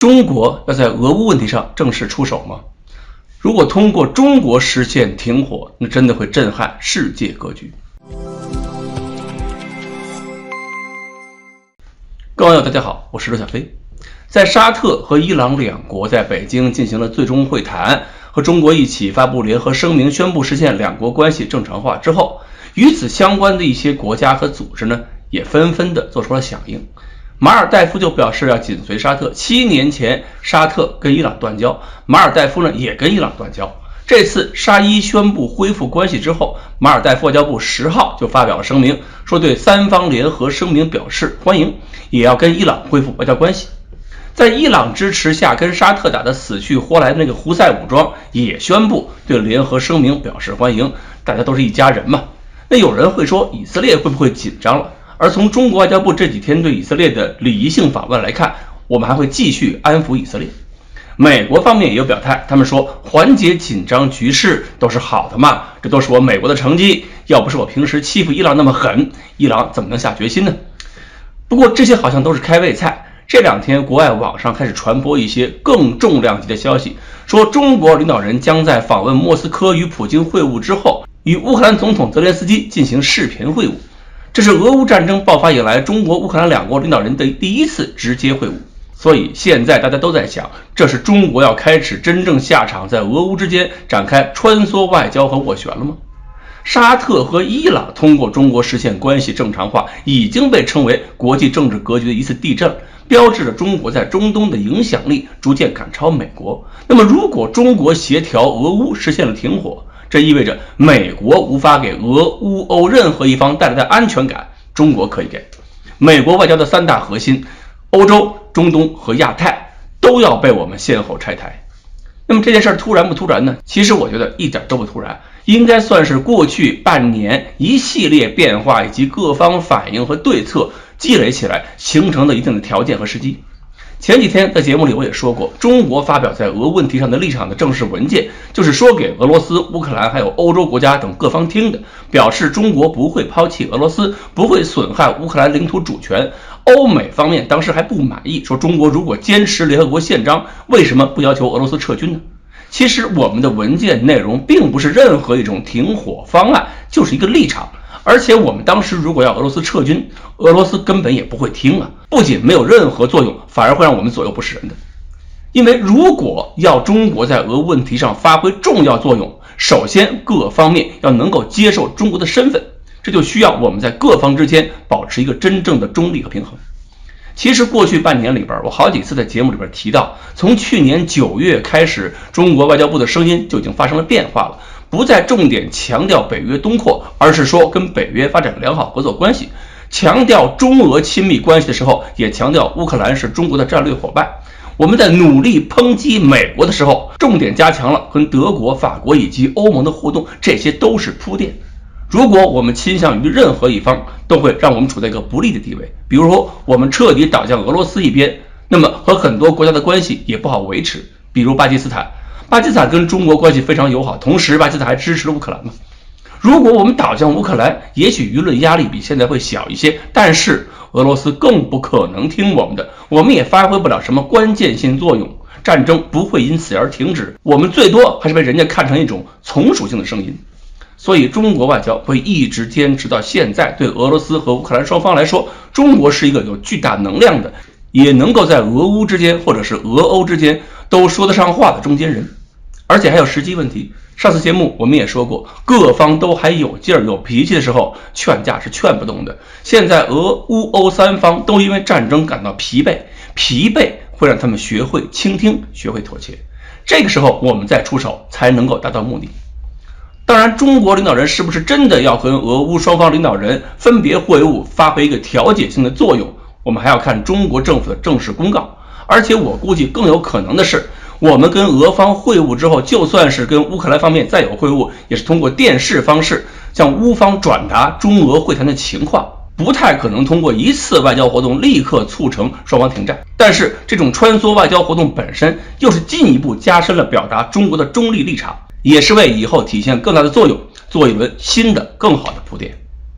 中国要在俄乌问题上正式出手吗？如果通过中国实现停火，那真的会震撼世界格局。各位网友大家好，我是刘小飞。在沙特和伊朗两国在北京进行了最终会谈，和中国一起发布联合声明，宣布实现两国关系正常化之后，与此相关的一些国家和组织呢，也纷纷的做出了响应。马尔代夫就表示要紧随沙特，7年前沙特跟伊朗断交，马尔代夫呢也跟伊朗断交。这次沙伊宣布恢复关系之后，马尔代夫外交部10号就发表了声明，说对三方联合声明表示欢迎，也要跟伊朗恢复外交关系。在伊朗支持下跟沙特打得死去活来的那个胡塞武装也宣布对联合声明表示欢迎，大家都是一家人嘛。那有人会说以色列会不会紧张了？而从中国外交部这几天对以色列的礼仪性访问来看，我们还会继续安抚以色列。美国方面也有表态，他们说缓解紧张局势都是好的嘛，这都是我美国的成绩，要不是我平时欺负伊朗那么狠，伊朗怎么能下决心呢？不过这些好像都是开胃菜。这两天国外网上开始传播一些更重量级的消息，说中国领导人将在访问莫斯科与普京会晤之后，与乌克兰总统泽连斯基进行视频会晤。这是俄乌战争爆发以来中国乌克兰两国领导人的第一次直接会晤，所以现在大家都在想，这是中国要开始真正下场，在俄乌之间展开穿梭外交和斡旋了吗？沙特和伊朗通过中国实现关系正常化，已经被称为国际政治格局的一次地震，标志着中国在中东的影响力逐渐赶超美国。那么如果中国协调俄乌实现了停火，这意味着美国无法给俄乌欧任何一方带来的安全感，中国可以给。美国外交的3大核心，欧洲、中东和亚太，都要被我们先后拆台。那么这件事突然不突然呢？其实我觉得一点都不突然，应该算是过去半年一系列变化以及各方反应和对策积累起来形成的一定的条件和时机。前几天在节目里我也说过，中国发表在俄问题上的立场的正式文件，就是说给俄罗斯、乌克兰还有欧洲国家等各方听的，表示中国不会抛弃俄罗斯，不会损害乌克兰领土主权。欧美方面当时还不满意，说中国如果坚持联合国宪章，为什么不要求俄罗斯撤军呢？其实我们的文件内容并不是任何一种停火方案，就是一个立场。而且我们当时如果要俄罗斯撤军，俄罗斯根本也不会听啊，不仅没有任何作用，反而会让我们左右不是人的。因为如果要中国在俄问题上发挥重要作用，首先各方面要能够接受中国的身份，这就需要我们在各方之间保持一个真正的中立和平衡。其实过去半年里边，我好几次在节目里边提到，从去年9月开始，中国外交部的声音就已经发生了变化了，不再重点强调北约东扩，而是说跟北约发展良好合作关系，强调中俄亲密关系的时候，也强调乌克兰是中国的战略伙伴。我们在努力抨击美国的时候，重点加强了跟德国、法国以及欧盟的互动，这些都是铺垫。如果我们倾向于任何一方，都会让我们处在一个不利的地位。比如说我们彻底倒向俄罗斯一边，那么和很多国家的关系也不好维持。比如巴基斯坦跟中国关系非常友好，同时巴基斯坦还支持了乌克兰嘛。如果我们倒向乌克兰，也许舆论压力比现在会小一些，但是俄罗斯更不可能听我们的，我们也发挥不了什么关键性作用，战争不会因此而停止，我们最多还是被人家看成一种从属性的声音。所以中国外交会一直坚持到现在，对俄罗斯和乌克兰双方来说，中国是一个有巨大能量的，也能够在俄乌之间或者是俄欧之间都说得上话的中间人。而且还有实际问题，上次节目我们也说过，各方都还有劲儿有脾气的时候，劝架是劝不动的。现在俄乌欧三方都因为战争感到疲惫会让他们学会倾听，学会妥协，这个时候我们再出手才能够达到目的。当然中国领导人是不是真的要和俄乌双方领导人分别会晤，发挥一个调解性的作用，我们还要看中国政府的正式公告。而且我估计更有可能的是，我们跟俄方会晤之后，就算是跟乌克兰方面再有会晤，也是通过电视方式向乌方转达中俄会谈的情况，不太可能通过一次外交活动立刻促成双方停战。但是这种穿梭外交活动本身又是进一步加深了表达中国的中立立场，也是为以后体现更大的作用做一轮新的更好的铺垫。